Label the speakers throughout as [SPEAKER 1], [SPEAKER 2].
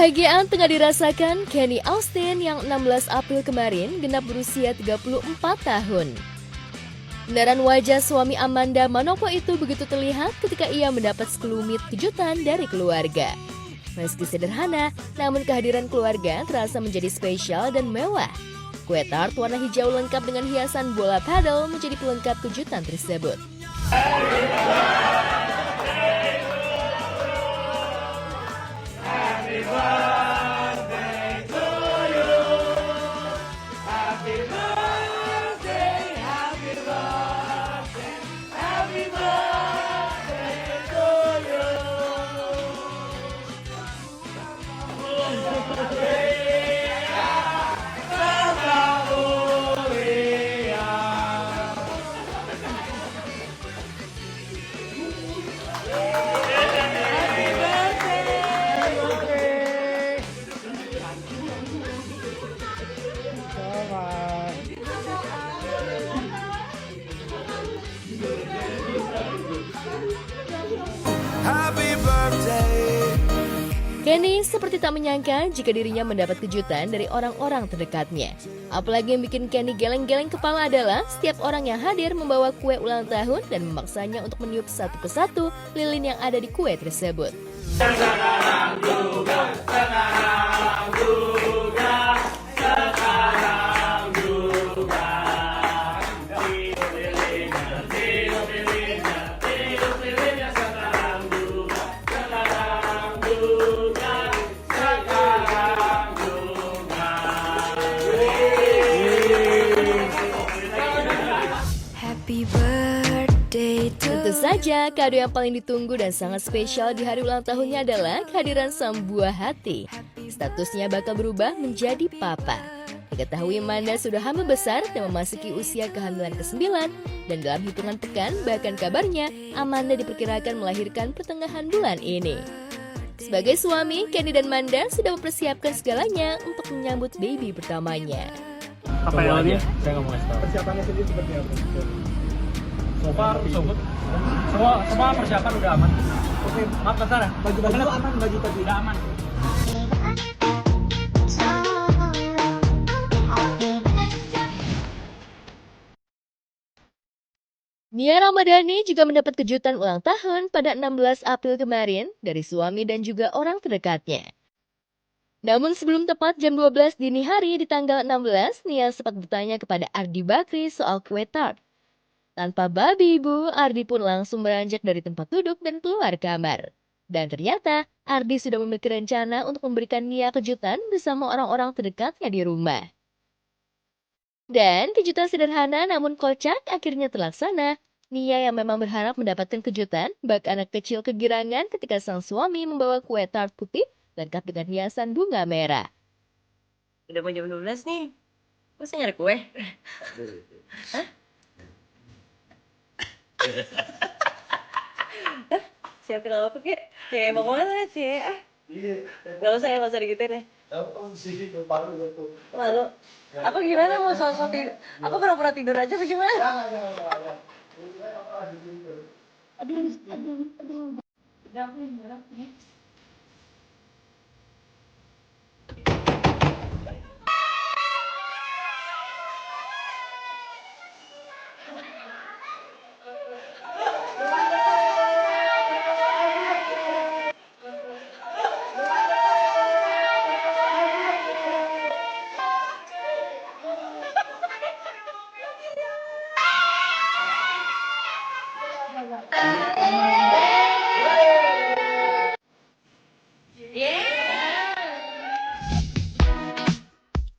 [SPEAKER 1] Kebahagiaan tengah dirasakan Kenny Austin yang 16 April kemarin genap berusia 34 tahun. Beneran wajah suami Amanda Manopo itu begitu terlihat ketika ia mendapat sekelumit kejutan dari keluarga. Meski sederhana, namun kehadiran keluarga terasa menjadi spesial dan mewah. Kue tart warna hijau lengkap dengan hiasan bola paddle menjadi pelengkap kejutan tersebut. Kenny seperti tak menyangka jika dirinya mendapat kejutan dari orang-orang terdekatnya. Apalagi yang bikin Kenny geleng-geleng kepala adalah setiap orang yang hadir membawa kue ulang tahun dan memaksanya untuk meniup satu persatu lilin yang ada di kue tersebut. Tentu saja, kado yang paling ditunggu dan sangat spesial di hari ulang tahunnya adalah kehadiran sang buah hati. Statusnya bakal berubah menjadi papa. Diketahui Amanda sudah hamil besar dan memasuki usia kehamilan ke-9, dan dalam hitungan pekan bahkan kabarnya Amanda diperkirakan melahirkan pertengahan bulan ini. Sebagai suami, Kenny dan Amanda sudah mempersiapkan segalanya untuk menyambut baby pertamanya.
[SPEAKER 2] Apa namanya?
[SPEAKER 3] Saya nggak mau ngasih tahu.
[SPEAKER 2] Persiapannya sendiri seperti apa?
[SPEAKER 3] So far, so good. Semua persiapan udah aman.
[SPEAKER 2] Oke,
[SPEAKER 3] Maaf bentar ya.
[SPEAKER 2] baju aman, baju tadi
[SPEAKER 3] Udah aman.
[SPEAKER 1] Nia Ramadhani juga mendapat kejutan ulang tahun pada 16 April kemarin dari suami dan juga orang terdekatnya. Namun sebelum tepat jam 12 dini hari di tanggal 16, Nia sempat bertanya kepada Ardi Bakri soal kue tart. Tanpa babi ibu, Ardi pun langsung beranjak dari tempat duduk dan keluar kamar. Dan ternyata, Ardi sudah memiliki rencana untuk memberikan Nia kejutan bersama orang-orang terdekatnya di rumah. Dan kejutan sederhana namun kocak akhirnya terlaksana. Nia yang memang berharap mendapatkan kejutan, bak anak kecil kegirangan ketika sang suami membawa kue tart putih lengkap dengan hiasan bunga merah.
[SPEAKER 4] Udah mau jam 12 nih. Masa nyari kue? Hah? Siapin apa kek? Cie, mau kemana Cie? Gak usah digituin ya. Malu. Aku gimana mau sosok tidur? Aku pura-pura tidur aja apa gimana? Aduh. Udah aku nih.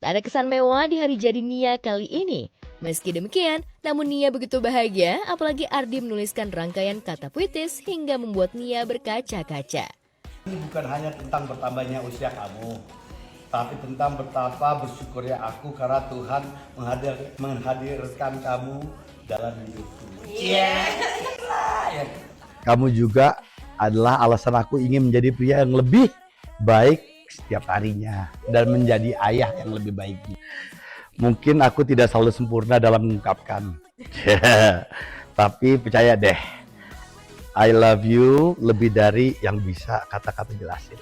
[SPEAKER 1] Tak ada kesan mewah di hari jadi Nia kali ini. Meski demikian, namun Nia begitu bahagia, apalagi Ardi menuliskan rangkaian kata puitis hingga membuat Nia berkaca-kaca.
[SPEAKER 5] Ini bukan hanya tentang bertambahnya usia kamu, tapi tentang betapa bersyukurnya aku karena Tuhan menghadirkan kamu dalam hidupku. Kamu juga adalah alasan aku ingin menjadi pria yang lebih baik setiap harinya dan menjadi ayah yang lebih baik. Mungkin aku tidak selalu sempurna dalam mengungkapkan, tapi percaya deh, I love you lebih dari yang bisa kata-kata jelasin.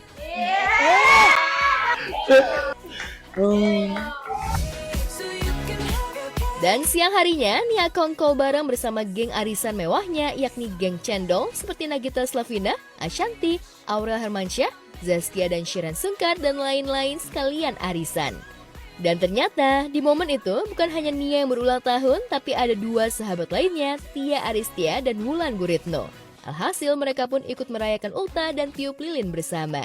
[SPEAKER 1] Dan siang harinya, Nia kongko bareng bersama geng arisan mewahnya, yakni geng Cendol seperti Nagita Slavina, Ashanti, Aurel Hermansyah, Zaskia dan Shiran Sungkar, dan lain-lain sekalian arisan. Dan ternyata di momen itu bukan hanya Nia yang berulang tahun, tapi ada dua sahabat lainnya, Tia Aristia dan Wulan Guritno. Alhasil mereka pun ikut merayakan ulta dan tiup lilin bersama.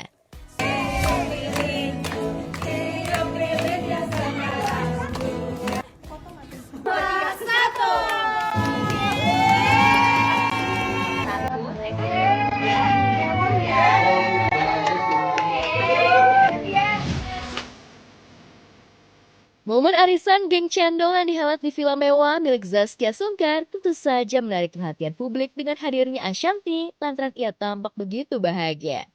[SPEAKER 1] Momen arisan geng Cendol yang dihelat di villa mewah milik Zaskia Sungkar tentu saja menarik perhatian publik dengan hadirnya Ashanti lantaran ia tampak begitu bahagia.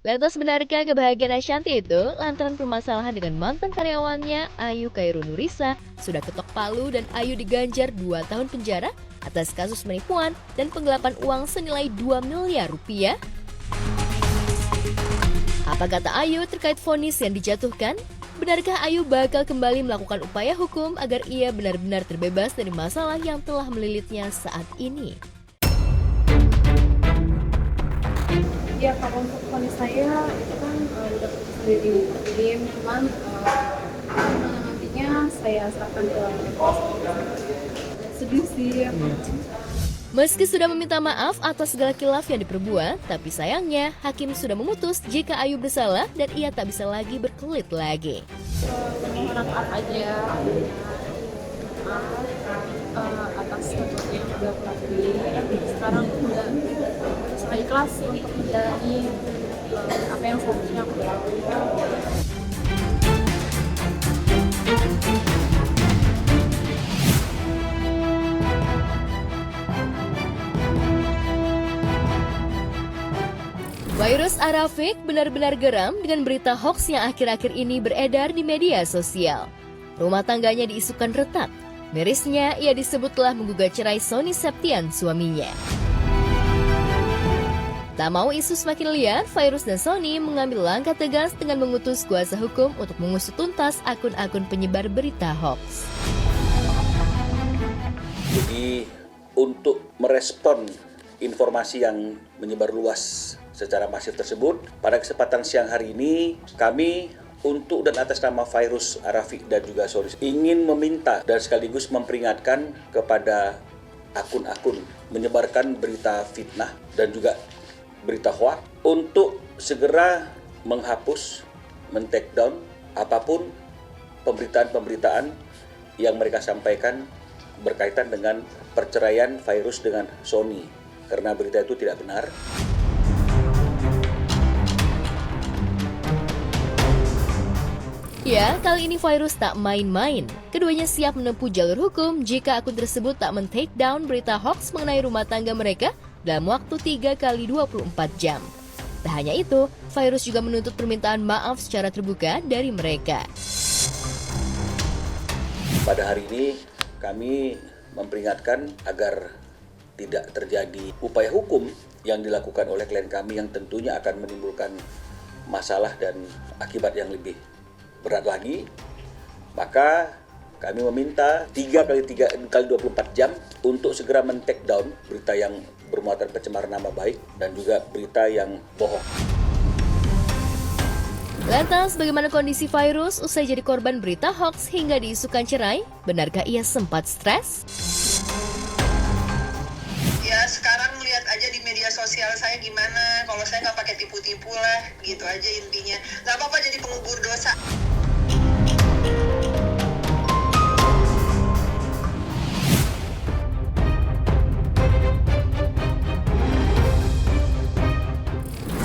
[SPEAKER 1] Lantas benarkah kebahagiaan Ashanti itu lantaran permasalahan dengan mantan karyawannya Ayu Khairul Nurisa sudah ketok palu dan Ayu diganjar 2 tahun penjara atas kasus penipuan dan penggelapan uang senilai 2 miliar rupiah? Apa kata Ayu terkait vonis yang dijatuhkan? Benarkah Ayu bakal kembali melakukan upaya hukum agar ia benar-benar terbebas dari masalah yang telah melilitnya saat ini?
[SPEAKER 6] Ya, kalau untuk vonis saya itu kan udah putus dari hakim, cuman nantinya saya serahkan ke kuasa. Sedih sih ya.
[SPEAKER 1] Meski sudah meminta maaf atas segala khilaf yang diperbuat, tapi sayangnya hakim sudah memutus jika Ayu bersalah dan ia tak bisa lagi berkelit lagi.
[SPEAKER 6] Memohon maaf aja atas sesuatu yang sudah aku lakuin. Sekarang udah berusaha ikhlas untuk menjalani apa yang seharusnya aku lakukan.
[SPEAKER 1] Fairuz Arafiq benar-benar geram dengan berita hoax yang akhir-akhir ini beredar di media sosial. Rumah tangganya diisukan retak. Mirisnya, ia disebut telah menggugat cerai Sony Septian, suaminya. Tak mau isu semakin liar, Fairuz dan Sony mengambil langkah tegas dengan mengutus kuasa hukum untuk mengusut tuntas akun-akun penyebar berita hoax.
[SPEAKER 7] Jadi, untuk merespon informasi yang menyebar luas secara masif tersebut, pada kesempatan siang hari ini kami untuk dan atas nama Fairuz Arafiq dan juga Sony ingin meminta dan sekaligus memperingatkan kepada akun-akun menyebarkan berita fitnah dan juga berita hoax untuk segera menghapus, men-take down apapun pemberitaan-pemberitaan yang mereka sampaikan berkaitan dengan perceraian Fairuz dengan Sony, karena berita itu tidak benar.
[SPEAKER 1] Ya, kali ini Fairuz tak main-main. Keduanya siap menempuh jalur hukum jika akun tersebut tak men-take down berita hoax mengenai rumah tangga mereka dalam waktu 3 kali 24 jam. Tak hanya itu, Fairuz juga menuntut permintaan maaf secara terbuka dari mereka.
[SPEAKER 7] Pada hari ini kami memperingatkan agar tidak terjadi upaya hukum yang dilakukan oleh klien kami yang tentunya akan menimbulkan masalah dan akibat yang lebih berat lagi. Maka kami meminta 3 kali 24 jam untuk segera men-take down berita yang bermuatan pencemaran nama baik dan juga berita yang bohong.
[SPEAKER 1] Lantas, bagaimana kondisi Fairuz usai jadi korban berita hoax hingga diisukan cerai? Benarkah ia sempat stres?
[SPEAKER 8] Ya sekarang lihat aja di media sosial saya gimana. Kalau saya nggak pakai tipu-tipu lah, gitu aja intinya. Nggak apa-apa jadi pengubur dosa.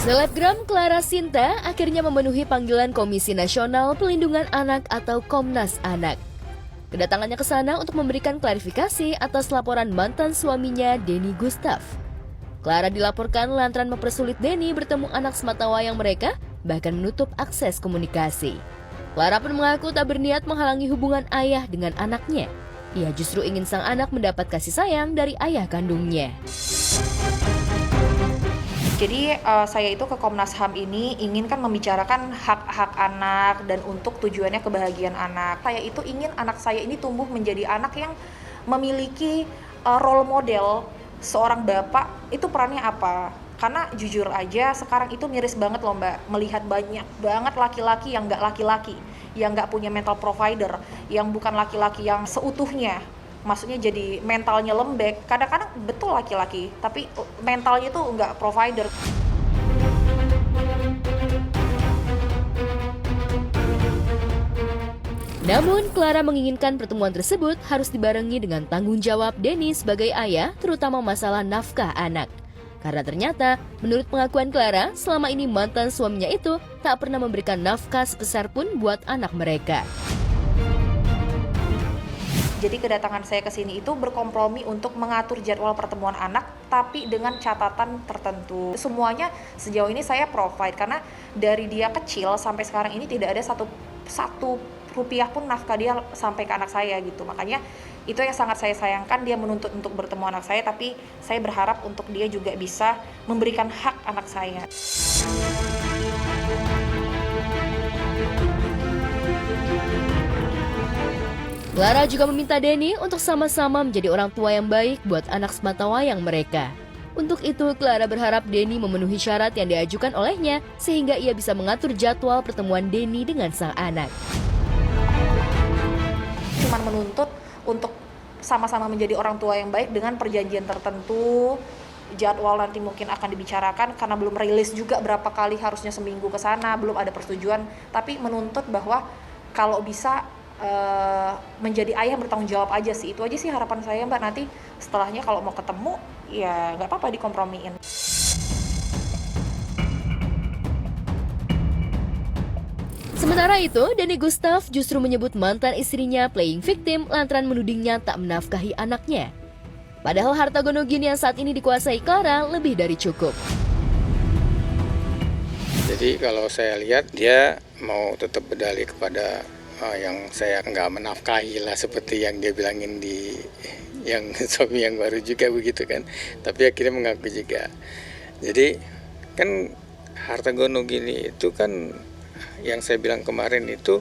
[SPEAKER 1] Selebgram Clara Sinta akhirnya memenuhi panggilan Komisi Nasional Pelindungan Anak atau Komnas Anak. Kedatangannya ke sana untuk memberikan klarifikasi atas laporan mantan suaminya Denny Gustaf. Clara dilaporkan lantaran mempersulit Denny bertemu anak sematawayang mereka, bahkan menutup akses komunikasi. Clara pun mengaku tak berniat menghalangi hubungan ayah dengan anaknya. Ia justru ingin sang anak mendapat kasih sayang dari ayah kandungnya.
[SPEAKER 9] Jadi saya itu ke Komnas HAM ini ingin kan membicarakan hak-hak anak dan untuk tujuannya kebahagiaan anak. Saya itu ingin anak saya ini tumbuh menjadi anak yang memiliki role model seorang bapak, itu perannya apa. Karena jujur aja sekarang itu miris banget loh Mbak, melihat banyak banget laki-laki yang nggak laki-laki, yang nggak punya mental provider, yang bukan laki-laki yang seutuhnya. Maksudnya jadi mentalnya lembek, kadang-kadang betul laki-laki, tapi mentalnya tuh nggak provider.
[SPEAKER 1] Namun, Clara menginginkan pertemuan tersebut harus dibarengi dengan tanggung jawab Denny sebagai ayah, terutama masalah nafkah anak. Karena ternyata, menurut pengakuan Clara, selama ini mantan suaminya itu tak pernah memberikan nafkah sebesar pun buat anak mereka.
[SPEAKER 9] Jadi kedatangan saya ke sini itu berkompromi untuk mengatur jadwal pertemuan anak, tapi dengan catatan tertentu. Semuanya sejauh ini saya provide, karena dari dia kecil sampai sekarang ini tidak ada satu rupiah pun nafkah dia sampai ke anak saya gitu. Makanya itu yang sangat saya sayangkan, dia menuntut untuk bertemu anak saya, tapi saya berharap untuk dia juga bisa memberikan hak anak saya.
[SPEAKER 1] Clara juga meminta Denny untuk sama-sama menjadi orang tua yang baik buat anak sematawayang mereka. Untuk itu, Clara berharap Denny memenuhi syarat yang diajukan olehnya sehingga ia bisa mengatur jadwal pertemuan Denny dengan sang anak.
[SPEAKER 9] Cuman menuntut untuk sama-sama menjadi orang tua yang baik dengan perjanjian tertentu. Jadwal nanti mungkin akan dibicarakan karena belum rilis juga berapa kali harusnya seminggu ke sana, belum ada persetujuan. Tapi menuntut bahwa kalau bisa menjadi ayah bertanggung jawab aja sih. Itu aja sih harapan saya Mbak. Nanti setelahnya kalau mau ketemu ya nggak apa-apa dikompromiin.
[SPEAKER 1] Sementara itu, Denny Gustav justru menyebut mantan istrinya playing victim lantaran menudingnya tak menafkahi anaknya. Padahal harta gonogini yang saat ini dikuasai Clara lebih dari cukup.
[SPEAKER 10] Jadi kalau saya lihat dia mau tetap berdalih kepada yang saya nggak menafkahi lah, seperti yang dia bilangin di yang suami yang baru juga begitu kan. Tapi akhirnya mengaku juga. Jadi kan harta gonogini itu kan yang saya bilang kemarin itu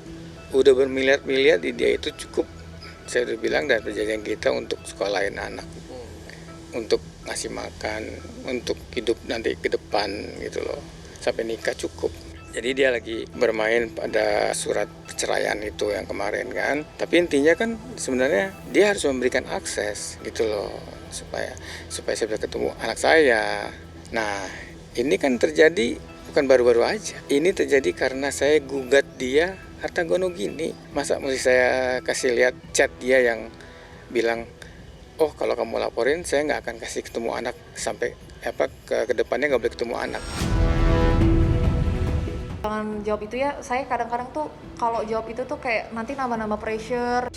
[SPEAKER 10] udah bermiliar-miliar di dia, itu cukup. Saya udah bilang dari perjanjian kita untuk sekolahin anak, untuk ngasih makan, untuk hidup nanti ke depan gitu loh, sampai nikah cukup. Jadi dia lagi bermain pada surat perceraian itu yang kemarin kan. Tapi intinya kan sebenarnya dia harus memberikan akses gitu loh, supaya saya bisa ketemu anak saya. Nah ini kan terjadi bukan baru-baru aja. Ini terjadi karena saya gugat dia harta gonogini. Masa mesti saya kasih lihat chat dia yang bilang, oh kalau kamu laporin saya nggak akan kasih ketemu anak sampai ke depannya nggak boleh ketemu anak.
[SPEAKER 9] Jangan jawab itu ya, saya kadang-kadang tuh kalau jawab itu tuh kayak nanti nambah-nambah pressure.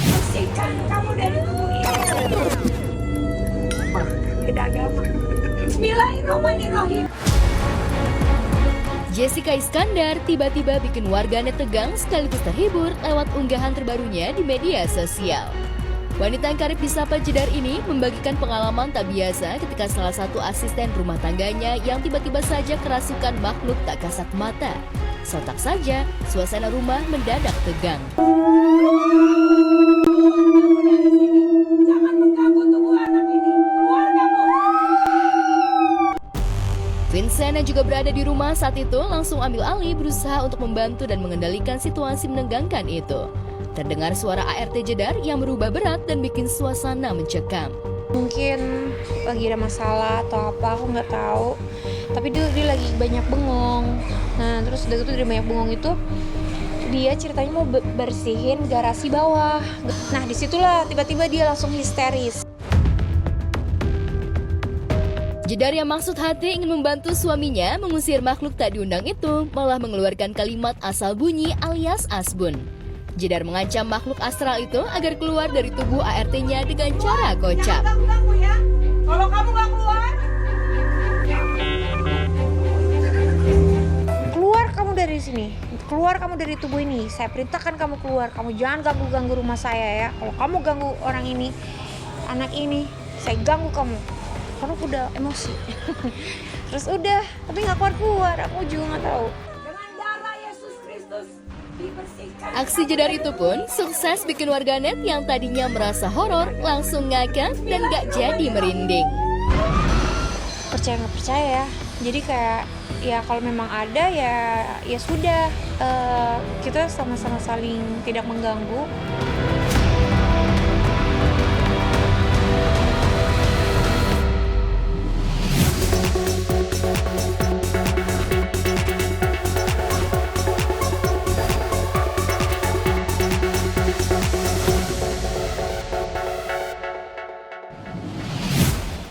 [SPEAKER 8] Bersihkan kamu dari beda agama. Bismillahirrahmanirrahim.
[SPEAKER 1] Jessica Iskandar tiba-tiba bikin warganet tegang sekaligus terhibur lewat unggahan terbarunya di media sosial. Wanita yang karib disapa Jedar ini membagikan pengalaman tak biasa ketika salah satu asisten rumah tangganya yang tiba-tiba saja kerasukan makhluk tak kasat mata. Sontak saja, suasana rumah mendadak tegang.
[SPEAKER 8] Jangan mengganggu tubuh anak ini. Keluar kamu.
[SPEAKER 1] Vincent yang juga berada di rumah saat itu langsung ambil alih berusaha untuk membantu dan mengendalikan situasi menegangkan itu. Terdengar suara ART Jedar yang berubah berat dan bikin suasana mencekam.
[SPEAKER 6] Mungkin lagi ada masalah atau apa, aku nggak tahu. Tapi dia lagi banyak bengong. Nah terus udah gitu dari banyak bengong itu dia ceritanya mau bersihin garasi bawah. Nah disitulah tiba-tiba dia langsung histeris.
[SPEAKER 1] Jedar yang maksud hati ingin membantu suaminya mengusir makhluk tak diundang itu malah mengeluarkan kalimat asal bunyi alias asbun. Jedar mengancam makhluk astral itu agar keluar dari tubuh ART-nya dengan cara kocak.
[SPEAKER 8] Jangan ganggu ya. Kalau kamu nggak keluar,
[SPEAKER 6] Keluar kamu dari sini. keluar kamu dari tubuh ini, saya perintahkan kamu keluar, kamu jangan ganggu rumah saya ya. Kalau kamu ganggu orang ini, anak ini, saya ganggu kamu, karena aku udah emosi. Terus udah, tapi nggak keluar, aku juga nggak tahu.
[SPEAKER 11] Dengan darah Yesus Kristus dibersihkan.
[SPEAKER 1] Aksi jedar itu pun sukses bikin warganet yang tadinya merasa horor langsung ngakak dan gak jadi merinding.
[SPEAKER 6] Percaya nggak percaya ya, jadi kayak ya kalau memang ada ya sudah, kita sama-sama saling tidak mengganggu.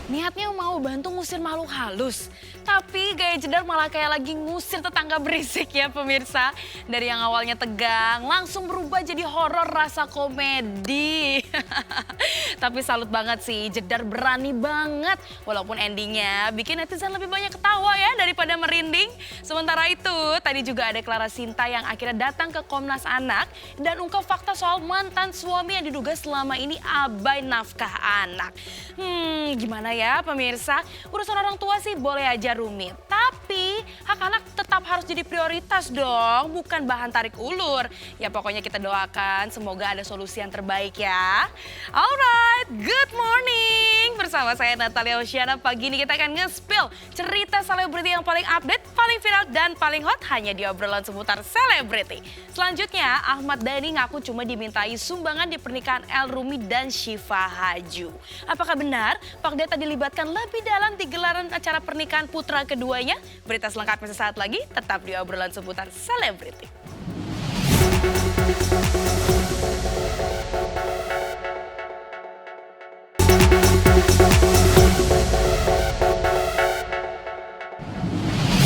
[SPEAKER 12] Niatnya mau bantu ngusir makhluk halus, tapi gaya jedar malah kayak lagi ngusir tetangga berisik ya pemirsa. Dari yang awalnya tegang, langsung berubah jadi horor rasa komedi. Tapi salut banget sih, jedar berani banget. Walaupun endingnya bikin netizen lebih banyak ketawa ya daripada merinding. Sementara itu, tadi juga ada Clara Sinta yang akhirnya datang ke Komnas Anak dan ungkap fakta soal mantan suami yang diduga selama ini abai nafkah anak. Gimana ya pemirsa, urusan orang tua sih boleh aja rumit, tapi hak anak tetap harus jadi prioritas dong, bukan bahan tarik ulur. Ya pokoknya kita doakan semoga ada solusi yang terbaik ya. Alright, good morning. Bersama saya Natalia Oceana, pagi ini kita akan nge-spill cerita selebriti yang paling update, paling viral dan paling hot hanya di obrolan seputar selebriti. Selanjutnya, Ahmad Dhani ngaku cuma dimintai sumbangan di pernikahan El Rumi dan Syifa Haju. Apakah benar Pak Deta dilibatkan lebih dalam di gelaran acara pernikahan putra keduanya? Berita selengkapnya sesaat lagi, tetap di obrolan seputar selebriti.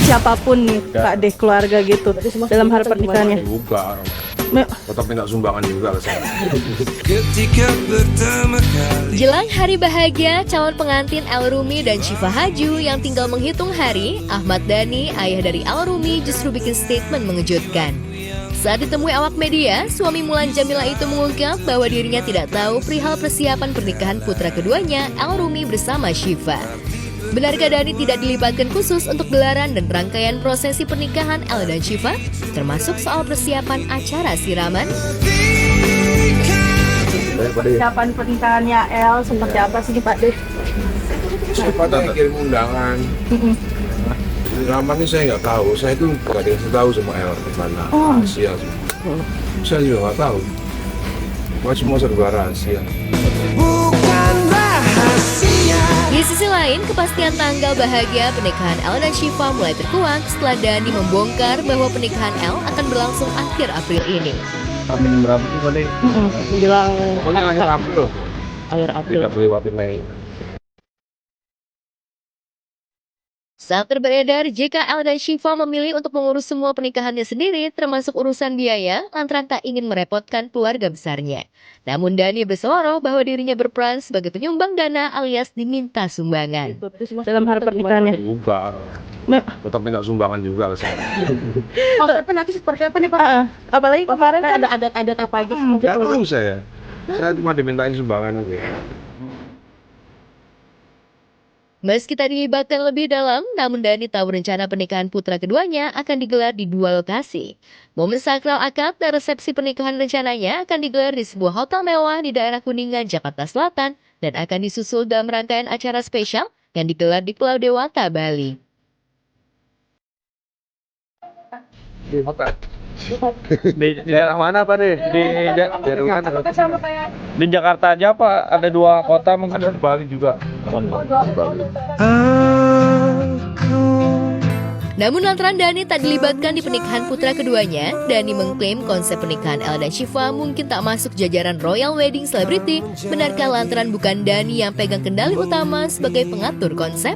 [SPEAKER 4] Siapapun nih Pak Deh, keluarga gitu dalam hal pernikahannya.
[SPEAKER 13] Juga, tetap minta sumbangan juga ke saya.
[SPEAKER 1] Jelang hari bahagia calon pengantin El Rumi dan Syifa Haju yang tinggal menghitung hari, Ahmad Dhani, ayah dari El Rumi, justru bikin statement mengejutkan. Saat ditemui awak media, suami Mulan Jamila itu mengungkap bahwa dirinya tidak tahu perihal persiapan pernikahan putra keduanya, El Rumi bersama Syifa. Benarkah Dhani tidak dilibatkan khusus untuk gelaran dan rangkaian prosesi pernikahan El dan Syifa, termasuk soal persiapan acara siraman?
[SPEAKER 4] Persiapan pernikahannya El seperti apa sih Pak Deh?
[SPEAKER 13] Sifatnya kirim undangan. Siraman ini saya nggak tahu, saya itu nggak dikasih tahu sama El di mana rahasia. Saya juga nggak tahu. Semua serba rahasia.
[SPEAKER 1] Di sisi lain, kepastian tanggal bahagia pernikahan El dan Syifa mulai terkuak setelah Dhani membongkar bahwa pernikahan El akan berlangsung akhir April ini.
[SPEAKER 3] Amin berapa sih Pak Deh?
[SPEAKER 4] Menjelang
[SPEAKER 3] Akhir April.
[SPEAKER 4] akhir April.
[SPEAKER 3] Tidak boleh Mei.
[SPEAKER 1] Saat beredar jika El dan Syifa memilih untuk mengurus semua pernikahannya sendiri, termasuk urusan biaya, lantaran tak ingin merepotkan keluarga besarnya. Namun Dhani berseloroh bahwa dirinya berperan sebagai penyumbang dana alias diminta sumbangan.
[SPEAKER 4] Dalam hal pernikahannya.
[SPEAKER 13] Juga, tetap minta sumbangan juga ke saya.
[SPEAKER 4] Tapi nanti seperti apa nih Pak? Apalagi kemarin kan ada adat apa aja?
[SPEAKER 13] Nggak tahu saya cuma dimintain sumbangan aja.
[SPEAKER 1] Meski tak dilibatkan lebih dalam, namun Dhani tahu rencana pernikahan putra keduanya akan digelar di dua lokasi. Momen sakral akad dan resepsi pernikahan rencananya akan digelar di sebuah hotel mewah di daerah Kuningan, Jakarta Selatan, dan akan disusul dalam rangkaian acara spesial yang digelar di Pulau Dewata, Bali.
[SPEAKER 3] Di hotel. Di daerah mana Pak Deh? Di daerah mana? Di Jakarta aja Pak, ada dua kota mungkin. Ada di Bali juga.
[SPEAKER 1] Namun lantaran Dhani tak dilibatkan di pernikahan putra keduanya, Dhani mengklaim konsep pernikahan El dan Syifa mungkin tak masuk jajaran royal wedding celebrity. Benarkah lantaran bukan Dhani yang pegang kendali utama sebagai pengatur konsep?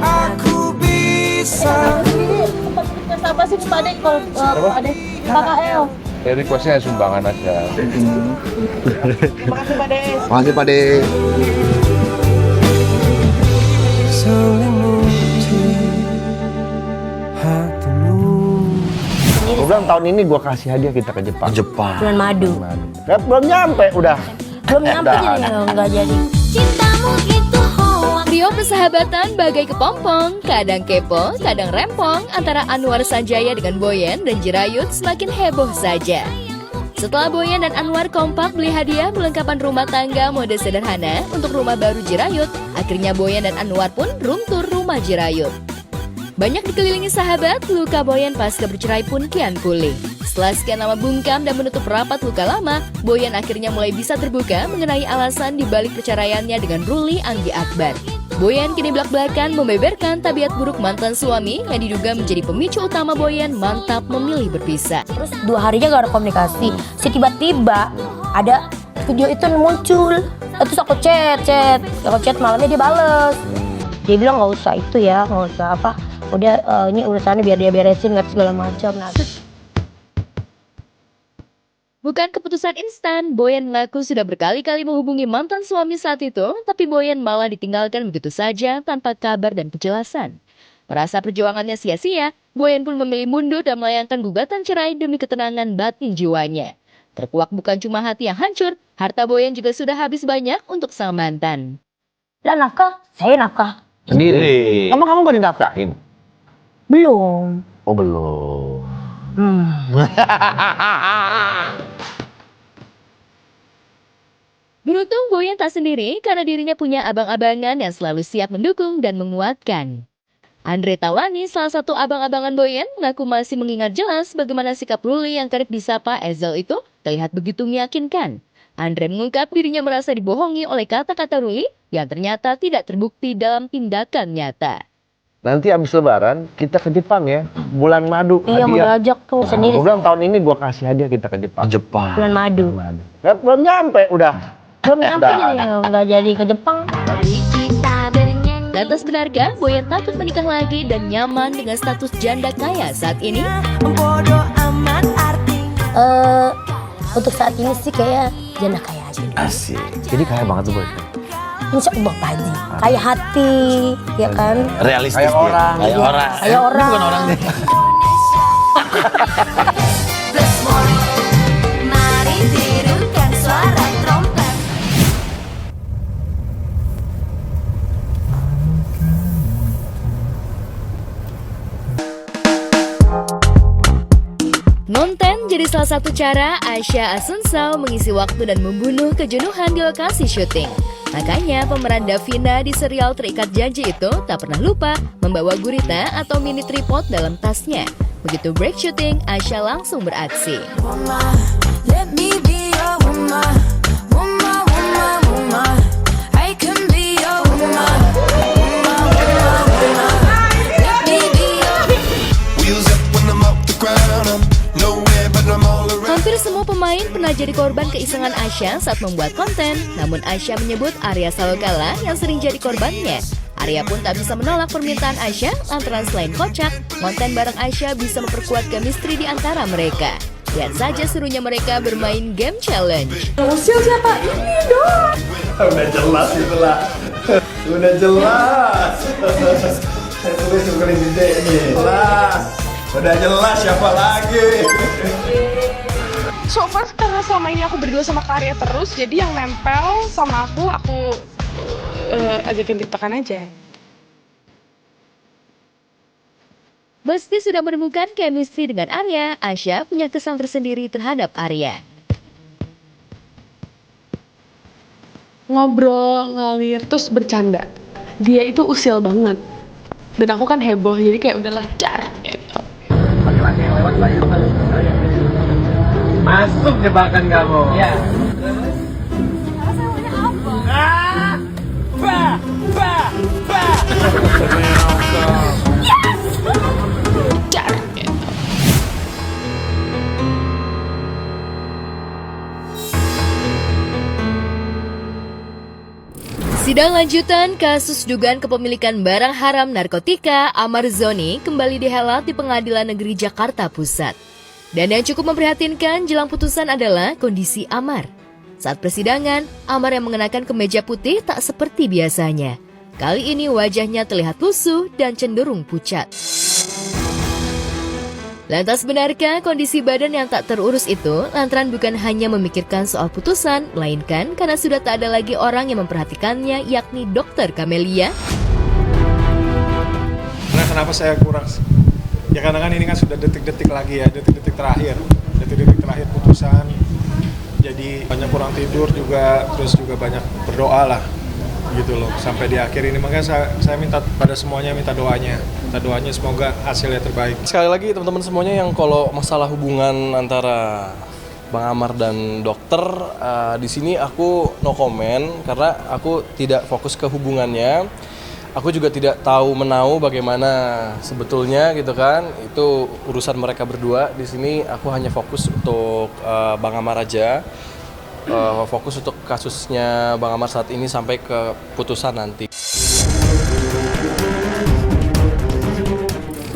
[SPEAKER 11] Aku bisa.
[SPEAKER 4] Apa sih Pak Deh kalau Pak Deh? Kakak El.
[SPEAKER 13] Ya requestnya sumbangan aja.
[SPEAKER 4] Makasih Pak Deh.
[SPEAKER 13] Makasih Pak Deh.
[SPEAKER 3] bilang tahun ini gua kasih hadiah kita ke Jepang.
[SPEAKER 5] Jepang.
[SPEAKER 14] Bulan madu.
[SPEAKER 3] Belum nyampe udah.
[SPEAKER 14] Belum nyampe jadi nggak jadi.
[SPEAKER 1] Cintamu itu hoax. Trio persahabatan bagai kepompong, kadang kepo, kadang rempong antara Anwar Sanjaya dengan Boyen dan Jirayut semakin heboh saja. Setelah Boyen dan Anwar kompak beli hadiah melengkapan rumah tangga mode sederhana untuk rumah baru Jirayut, akhirnya Boyen dan Anwar pun room tour rumah Jirayut. Banyak dikelilingi sahabat, luka Boyen pasca bercerai pun kian pulih. Setelah sekian lama bungkam dan menutup rapat luka lama, Boyen akhirnya mulai bisa terbuka mengenai alasan dibalik perceraiannya dengan Ruli Anggi Akbar. Boyen kini belak-belakan membeberkan tabiat buruk mantan suami yang diduga menjadi pemicu utama Boyen mantap memilih berpisah.
[SPEAKER 14] Terus 2 harinya gak ada komunikasi. Tiba-tiba ada video itu muncul. Terus aku chat. Malamnya dia bales. Dia bilang nggak usah itu ya, nggak usah apa. Udah ini urusannya biar dia beresin nggak segala macam. Nah.
[SPEAKER 1] Bukan keputusan instan, Boyen mengaku sudah berkali-kali menghubungi mantan suami saat itu, tapi Boyen malah ditinggalkan begitu saja tanpa kabar dan penjelasan. Merasa perjuangannya sia-sia, Boyen pun memilih mundur dan melayangkan gugatan cerai demi ketenangan batin jiwanya. Terkuak bukan cuma hati yang hancur, harta Boyen juga sudah habis banyak untuk sang mantan.
[SPEAKER 14] Lah nafkah, saya nafkah.
[SPEAKER 3] Sendiri. Emang kamu gak dinafkahin?
[SPEAKER 14] Belum.
[SPEAKER 3] Oh belum.
[SPEAKER 1] Beruntung Boyen tak sendiri karena dirinya punya abang-abangan yang selalu siap mendukung dan menguatkan. Andre Taulani, salah satu abang-abangan Boyen, mengaku masih mengingat jelas bagaimana sikap Ruli yang kerap disapa Ezel itu terlihat begitu meyakinkan. Andre mengungkap dirinya merasa dibohongi oleh kata-kata Ruli yang ternyata tidak terbukti dalam tindakan nyata.
[SPEAKER 3] Nanti abis lebaran kita ke Jepang ya, bulan madu.
[SPEAKER 14] Iya mau diajak tuh sendiri.
[SPEAKER 3] Gua bilang tahun ini gua kasih hadiah kita ke Jepang.
[SPEAKER 14] Bulan madu.
[SPEAKER 3] Belum nyampe udah.
[SPEAKER 14] Belum nyampe jadi nggak jadi ke Jepang.
[SPEAKER 1] Lantas benarkah Boyen takut menikah lagi dan nyaman dengan status janda kaya saat ini?
[SPEAKER 14] Untuk saat ini sih kayak janda kaya aja.
[SPEAKER 3] Asik. Jadi kaya banget tuh Boy.
[SPEAKER 14] Insya Allah Pak Haji. Kayak hati, ya kan?
[SPEAKER 5] Realistis
[SPEAKER 3] kayak orang.
[SPEAKER 5] Kayak orang.
[SPEAKER 14] Kayak orang.
[SPEAKER 5] Ini bukan orang deh.
[SPEAKER 1] Mari tirukan suara trompet. Ngonten jadi salah satu cara Asya Asunsao mengisi waktu dan membunuh kejenuhan di lokasi syuting. Makanya pemeran Davina di serial Terikat Janji itu tak pernah lupa membawa gurita atau mini tripod dalam tasnya. Begitu break syuting, Asya langsung beraksi. Hampir semua pemain pernah jadi korban keisengan Asya saat membuat konten. Namun Asya menyebut Arya Salokala yang sering jadi korbannya. Arya pun tak bisa menolak permintaan Asya lantaran selain kocak, konten bareng Asya bisa memperkuat chemistry di antara mereka. Lihat saja serunya mereka bermain game challenge.
[SPEAKER 2] Usil siapa? Ini dong. Udah jelas itulah. Udah jelas. Saya tulis ukuran gede nih. Jelas. Udah jelas siapa lagi.
[SPEAKER 15] So far karena selama ini aku berdua sama Karya terus, jadi yang nempel sama aku ajakin tiktokan aja.
[SPEAKER 1] Meski sudah menemukan chemistry dengan Arya, Asya punya kesan tersendiri terhadap Arya.
[SPEAKER 15] Ngobrol, ngalir, terus bercanda. Dia itu usil banget. Dan aku kan heboh, jadi kayak udahlah car gitu.
[SPEAKER 3] Laki-laki yang lewat lagi. Masuk jebakan kamu. Ya.
[SPEAKER 1] Sidang lanjutan kasus dugaan kepemilikan barang haram narkotika Amar Zoni kembali dihelat di Pengadilan Negeri Jakarta Pusat. Dan yang cukup memprihatinkan jelang putusan adalah kondisi Amar. Saat persidangan, Amar yang mengenakan kemeja putih tak seperti biasanya. Kali ini wajahnya terlihat lusuh dan cenderung pucat. Lantas benarkah kondisi badan yang tak terurus itu lantaran bukan hanya memikirkan soal putusan, melainkan karena sudah tak ada lagi orang yang memperhatikannya, yakni Dokter Camelia?
[SPEAKER 16] Nah, kenapa saya kurang? Ya karena kan ini kan sudah detik-detik lagi ya, detik-detik terakhir putusan. Jadi banyak kurang tidur juga, terus juga banyak berdoa lah, gitu loh. Sampai di akhir ini, makanya saya minta pada semuanya, minta doanya semoga hasilnya terbaik.
[SPEAKER 17] Sekali lagi teman-teman semuanya yang kalau masalah hubungan antara Bang Amar dan dokter, di sini aku no comment karena aku tidak fokus ke hubungannya. Aku juga tidak tahu menau bagaimana sebetulnya gitu kan. Itu urusan mereka berdua. Di sini aku hanya fokus untuk Bang Amar aja. Fokus untuk kasusnya Bang Amar saat ini sampai ke putusan nanti.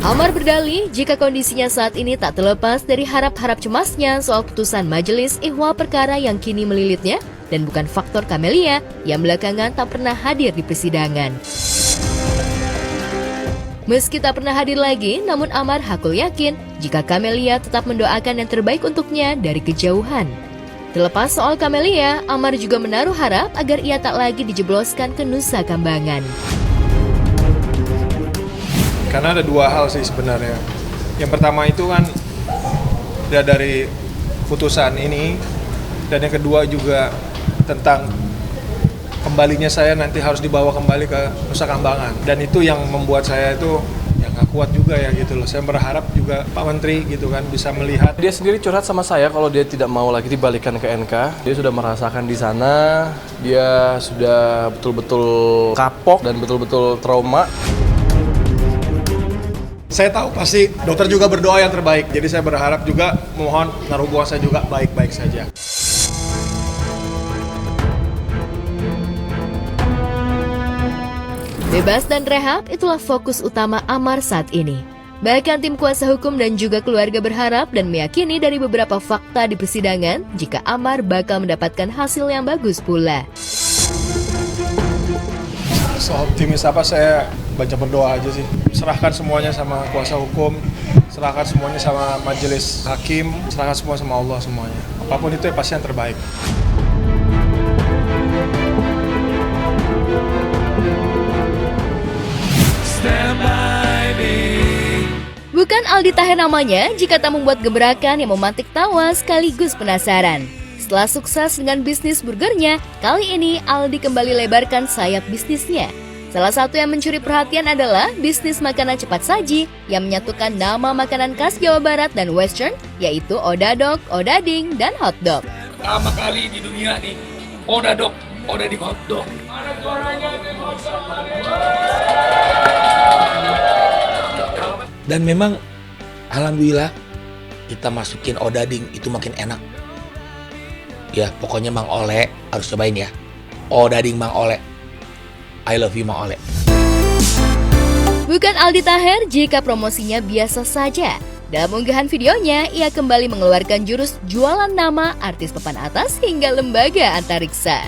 [SPEAKER 1] Amar berdalih jika kondisinya saat ini tak terlepas dari harap-harap cemasnya soal putusan majelis ihwal perkara yang kini melilitnya dan bukan faktor Camelia yang belakangan tak pernah hadir di persidangan. Meski tak pernah hadir lagi, namun Amar hakul yakin jika Camelia tetap mendoakan yang terbaik untuknya dari kejauhan. Terlepas soal Camelia, Amar juga menaruh harap agar ia tak lagi dijebloskan ke Nusa Kambangan.
[SPEAKER 16] Karena ada dua hal sih sebenarnya. Yang pertama itu kan dari putusan ini, dan yang kedua juga tentang kembalinya saya nanti harus dibawa kembali ke Nusa Kambangan. Dan itu yang membuat saya itu yang gak kuat juga ya gitu loh. Saya berharap juga Pak Menteri gitu kan bisa melihat.
[SPEAKER 17] Dia sendiri curhat sama saya kalau dia tidak mau lagi dibalikan ke NK. Dia sudah merasakan di sana, dia sudah betul-betul kapok dan betul-betul trauma.
[SPEAKER 16] Saya tahu pasti dokter juga berdoa yang terbaik. Jadi saya berharap juga mohon naruh hubungan saya juga baik-baik saja.
[SPEAKER 1] Bebas dan rehab itulah fokus utama Amar saat ini. Bahkan tim kuasa hukum dan juga keluarga berharap dan meyakini dari beberapa fakta di persidangan jika Amar bakal mendapatkan hasil yang bagus pula.
[SPEAKER 16] Seoptimis apa saya baca berdoa aja sih. Serahkan semuanya sama kuasa hukum, serahkan semuanya sama majelis hakim, serahkan semua sama Allah semuanya. Apapun itu ya pasti yang terbaik.
[SPEAKER 1] Bukan Aldi Taher namanya jika tak membuat gebrakan yang memantik tawa sekaligus penasaran. Setelah sukses dengan bisnis burgernya, kali ini Aldi kembali lebarkan sayap bisnisnya. Salah satu yang mencuri perhatian adalah bisnis makanan cepat saji yang menyatukan nama makanan khas Jawa Barat dan Western, yaitu Odadog, Odading, dan Hotdog.
[SPEAKER 18] Pertama kali di dunia nih, Odadog, Odading, Hotdog.
[SPEAKER 19] Dan memang alhamdulillah kita masukin Odading itu makin enak. Ya pokoknya Mang Ole harus cobain ya. Odading Mang Ole. I love you Mang Ole.
[SPEAKER 1] Bukan Aldi Taher jika promosinya biasa saja. Dalam unggahan videonya, ia kembali mengeluarkan jurus jualan nama artis papan atas hingga lembaga antariksa.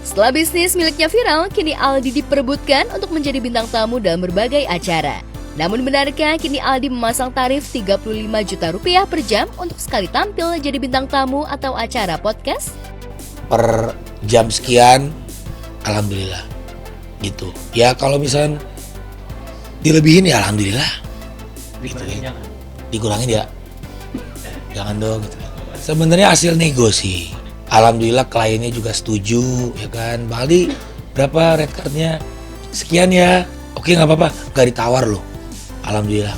[SPEAKER 1] Setelah bisnis miliknya viral, kini Aldi diperebutkan untuk menjadi bintang tamu dalam berbagai acara. Namun benarkah kini Aldi memasang tarif 35 juta rupiah per jam untuk sekali tampil jadi bintang tamu atau acara podcast?
[SPEAKER 19] Per jam sekian, alhamdulillah. Gitu. Ya kalau misalnya dilebihin ya alhamdulillah. Gitu ya. Dikurangin ya. Jangan dong gitu. Sebenarnya hasil negosiasi. Alhamdulillah kliennya juga setuju ya kan. Bang Aldi berapa red cardnya? Sekian ya. Oke nggak apa-apa. Gak ditawar loh. Alhamdulillah.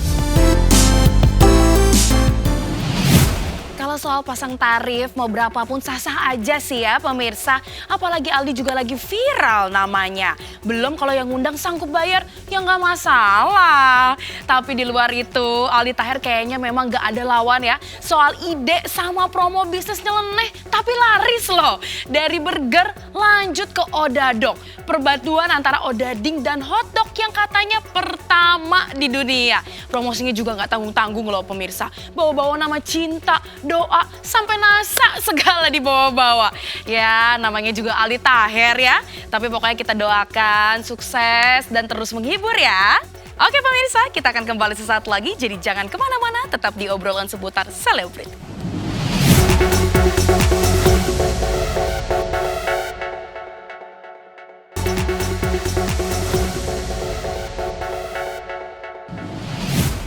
[SPEAKER 12] Kalau soal pasang tarif mau berapapun sah-sah aja sih ya pemirsa. Apalagi Aldi juga lagi viral namanya. Belum kalau yang ngundang sanggup bayar ya nggak masalah. Tapi di luar itu Aldi Taher kayaknya memang nggak ada lawan ya. Soal ide sama promo bisnis nyeleneh tapi laris loh. Dari burger lanjut ke Odadog. Perpaduan antara Odading dan Hotdog yang katanya pertama di dunia. Promosinya juga nggak tanggung-tanggung loh pemirsa. Bawa-bawa nama cinta, doa, sampai NASA segala dibawa-bawa. Ya namanya juga Aldi Taher ya. Tapi pokoknya kita doakan sukses dan terus menghibur ya. Oke pemirsa, kita akan kembali sesaat lagi, jadi jangan kemana-mana, tetap di obrolan seputar selebriti.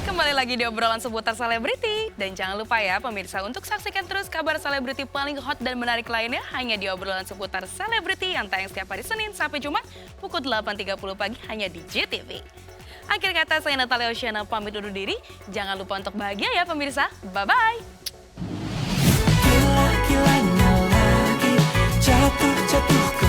[SPEAKER 12] Kembali lagi di obrolan seputar selebriti. Dan jangan lupa ya pemirsa untuk saksikan terus kabar selebriti paling hot dan menarik lainnya hanya di obrolan seputar selebriti yang tayang setiap hari Senin sampai Jumat pukul 8.30 pagi hanya di JTV. Akhir kata saya Natalia Oceana pamit undur diri. Jangan lupa untuk bahagia ya pemirsa. Bye-bye.
[SPEAKER 20] Gila-gilanya lagi jatuh-jatuh